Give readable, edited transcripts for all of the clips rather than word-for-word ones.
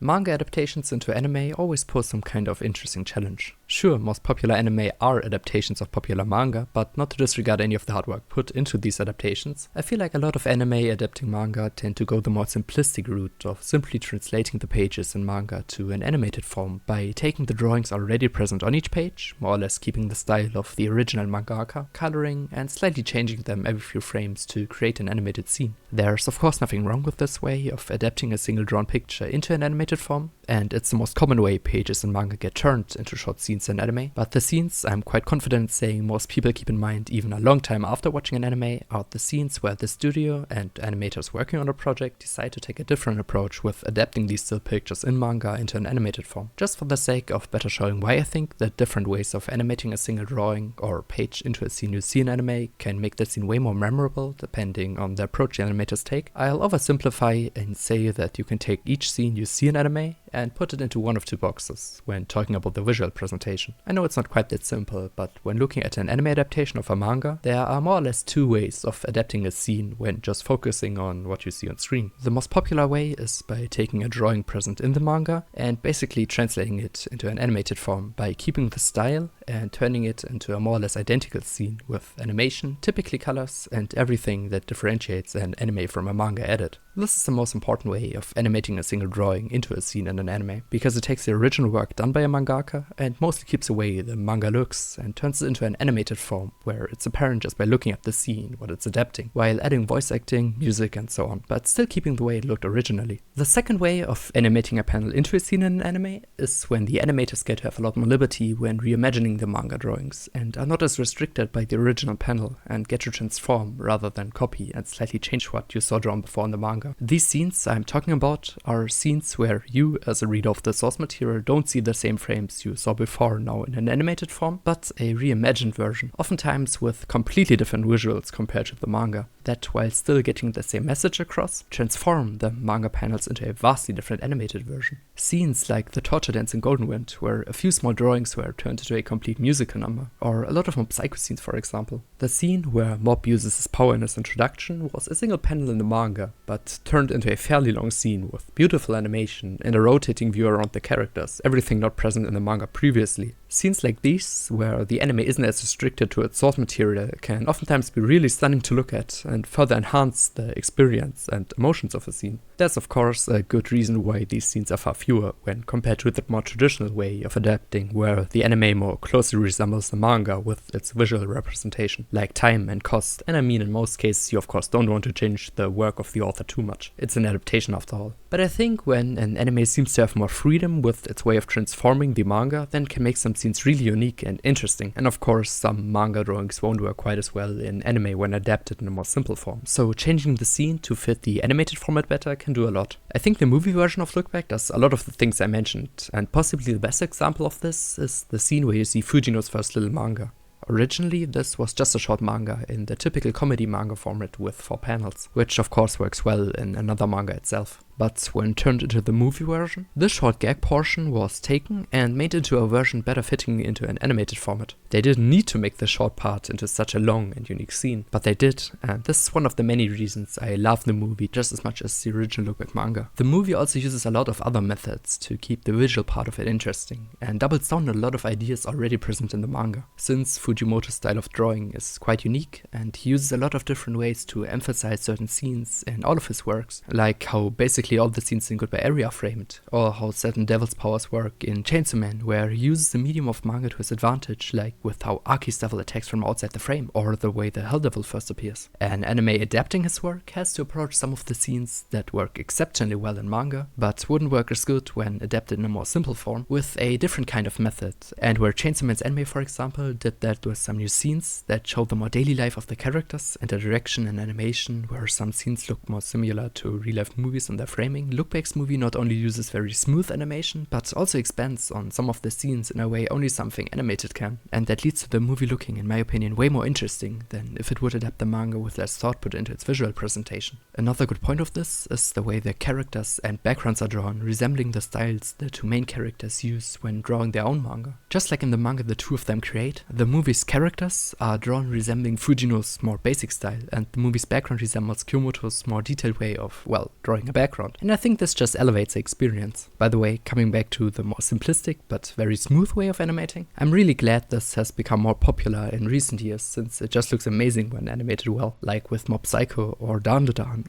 Manga adaptations into anime always pose some kind of interesting challenge. Sure, most popular anime are adaptations of popular manga, but not to disregard any of the hard work put into these adaptations. I feel like a lot of anime adapting manga tend to go the more simplistic route of simply translating the pages in manga to an animated form by taking the drawings already present on each page, more or less keeping the style of the original mangaka, coloring and slightly changing them every few frames to create an animated scene. There's of course nothing wrong with this way of adapting a single drawn picture into an animated form, and it's the most common way pages in manga get turned into short scenes in anime, but the scenes I'm quite confident saying most people keep in mind even a long time after watching an anime are the scenes where the studio and animators working on a project decide to take a different approach with adapting these still pictures in manga into an animated form, just for the sake of better showing why I think that different ways of animating a single drawing or page into a scene you see in anime can make the scene way more memorable depending on the approach the animators take. I'll oversimplify and say that you can take each scene you see in anime and put it into one of two boxes when talking about the visual presentation. I know it's not quite that simple, but when looking at an anime adaptation of a manga, there are more or less two ways of adapting a scene when just focusing on what you see on screen. The most popular way is by taking a drawing present in the manga and basically translating it into an animated form by keeping the style and turning it into a more or less identical scene with animation, typically colors, and everything that differentiates an anime from a manga added. This is the most important way of animating a single drawing into a scene in an anime, because it takes the original work done by a mangaka and mostly keeps away the manga looks and turns it into an animated form where it's apparent just by looking at the scene what it's adapting, while adding voice acting, music and so on, but still keeping the way it looked originally. The second way of animating a panel into a scene in an anime is when the animators get to have a lot more liberty when reimagining the manga drawings and are not as restricted by the original panel and get to transform rather than copy and slightly change what you saw drawn before in the manga. These scenes I'm talking about are scenes where you as a reader of the source material don't see the same frames you saw before now in an animated form, but a reimagined version, oftentimes with completely different visuals compared to the manga, that while still getting the same message across, transform the manga panels into a vastly different animated version. Scenes like the torture dance in Golden Wind, where a few small drawings were turned into a complete musical number, or a lot of Mob Psycho scenes for example. The scene where Mob uses his power in his introduction was a single panel in the manga, but turned into a fairly long scene with beautiful animation and a rotating view around the characters, everything not present in the manga previously. Scenes like these, where the anime isn't as restricted to its source material, can oftentimes be really stunning to look at and further enhance the experience and emotions of a scene. There's of course a good reason why these scenes are far fewer when compared to the more traditional way of adapting, where the anime more closely resembles the manga with its visual representation, like time and cost, and I mean in most cases you of course don't want to change the work of the author too much. It's an adaptation after all. But I think when an anime seems to have more freedom with its way of transforming the manga, then can make some scenes really unique and interesting. And of course some manga drawings won't work quite as well in anime when adapted in a more simple form. So changing the scene to fit the animated format better can do a lot. I think the movie version of Look Back does a lot of the things I mentioned, and possibly the best example of this is the scene where you see Fujino's first little manga. Originally, this was just a short manga in the typical comedy manga format with 4 panels, which of course works well in another manga itself. But when turned into the movie version, this short gag portion was taken and made into a version better fitting into an animated format. They didn't need to make the short part into such a long and unique scene, but they did, and this is one of the many reasons I love the movie just as much as the original Look Back manga. The movie also uses a lot of other methods to keep the visual part of it interesting, and doubles down on a lot of ideas already present in the manga, since Fujimoto's style of drawing is quite unique, and he uses a lot of different ways to emphasize certain scenes in all of his works, like how basically all the scenes in Goodbye Area are framed, or how certain Devil's powers work in Chainsaw Man, where he uses the medium of manga to his advantage, like with how Aki's devil attacks from outside the frame, or the way the Hell Devil first appears. An anime adapting his work has to approach some of the scenes that work exceptionally well in manga, but wouldn't work as good when adapted in a more simple form, with a different kind of method, and where Chainsaw Man's anime, for example, did that with some new scenes that show the more daily life of the characters and the direction and animation, where some scenes look more similar to real-life movies in their framing. Look Back's movie not only uses very smooth animation, but also expands on some of the scenes in a way only something animated can, and that leads to the movie looking, in my opinion, way more interesting than if it would adapt the manga with less thought put into its visual presentation. Another good point of this is the way the characters and backgrounds are drawn, resembling the styles the two main characters use when drawing their own manga. Just like in the manga the two of them create, the movie's characters are drawn resembling Fujino's more basic style, and the movie's background resembles Kyomoto's more detailed way of, well, drawing a background. background, and I think this just elevates the experience. By the way, coming back to the more simplistic but very smooth way of animating, I'm really glad this has become more popular in recent years, since it just looks amazing when animated well, like with Mob Psycho or Dan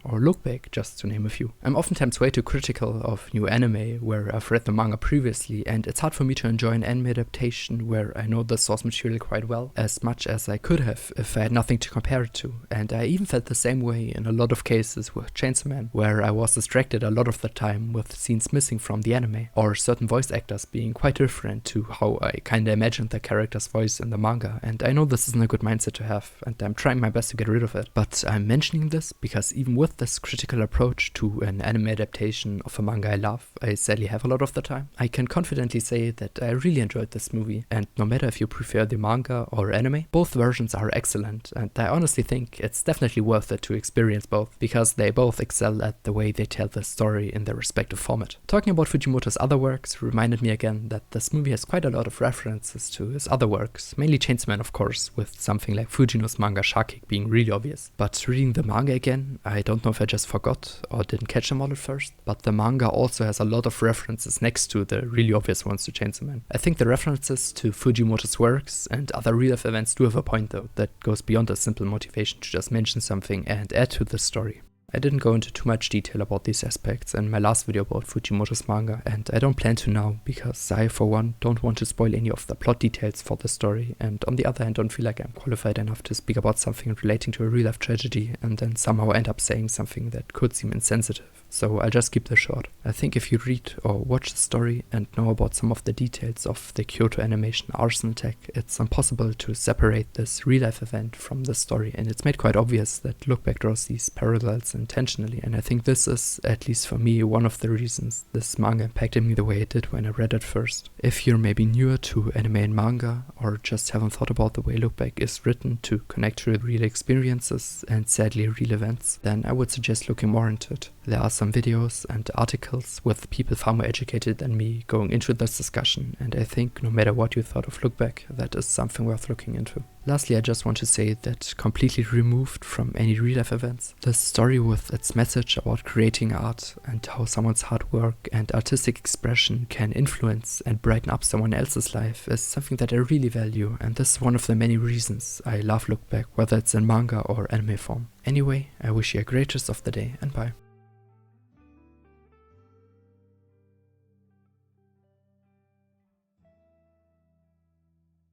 or Look Back, just to name a few. I'm oftentimes way too critical of new anime where I've read the manga previously, and it's hard for me to enjoy an anime adaptation where I know the source material quite well, as much as I could have if I had nothing to compare it to. And I even felt the same way in a lot of cases with Chainsaw Man, where I was distracted a lot of the time with scenes missing from the anime, or certain voice actors being quite different to how I kinda imagined the character's voice in the manga. And I know this isn't a good mindset to have, and I'm trying my best to get rid of it. But I'm mentioning this because even with this critical approach to an anime adaptation of a manga I love, I sadly have a lot of the time, I can confidently say that I really enjoyed this movie, and no matter if you prefer the manga or anime, both versions are excellent, and I honestly think it's definitely worth it to experience both, because they both excel at the way they tell the story in their respective format. Talking about Fujimoto's other works reminded me again that this movie has quite a lot of references to his other works, mainly Chainsaw Man of course, with something like Fujino's manga Shakek being really obvious. But reading the manga again, I don't know if I just forgot or didn't catch them all at first, but the manga also has a lot of references next to the really obvious ones to Chainsaw Man. I think the references to Fujimoto's works and other real-life events do have a point though, that goes beyond a simple motivation to just mention something and add to the story. I didn't go into too much detail about these aspects in my last video about Fujimoto's manga, and I don't plan to now, because I for one don't want to spoil any of the plot details for the story, and on the other hand don't feel like I'm qualified enough to speak about something relating to a real life tragedy and then somehow end up saying something that could seem insensitive. So I'll just keep this short. I think if you read or watch the story and know about some of the details of the Kyoto Animation arson attack, it's impossible to separate this real life event from the story, and it's made quite obvious that Look Back draws these parallels intentionally, and I think this is, at least for me, one of the reasons this manga impacted me the way it did when I read it first. If you're maybe newer to anime and manga, or just haven't thought about the way Look Back is written to connect to real experiences and sadly real events, then I would suggest looking more into it. There are some videos and articles with people far more educated than me going into this discussion, and I think no matter what you thought of Look Back, that is something worth looking into. Lastly, I just want to say that completely removed from any real-life events, this story with its message about creating art and how someone's hard work and artistic expression can influence and brighten up someone else's life is something that I really value, and this is one of the many reasons I love Look Back, whether it's in manga or anime form. Anyway, I wish you a great rest of the day, and bye.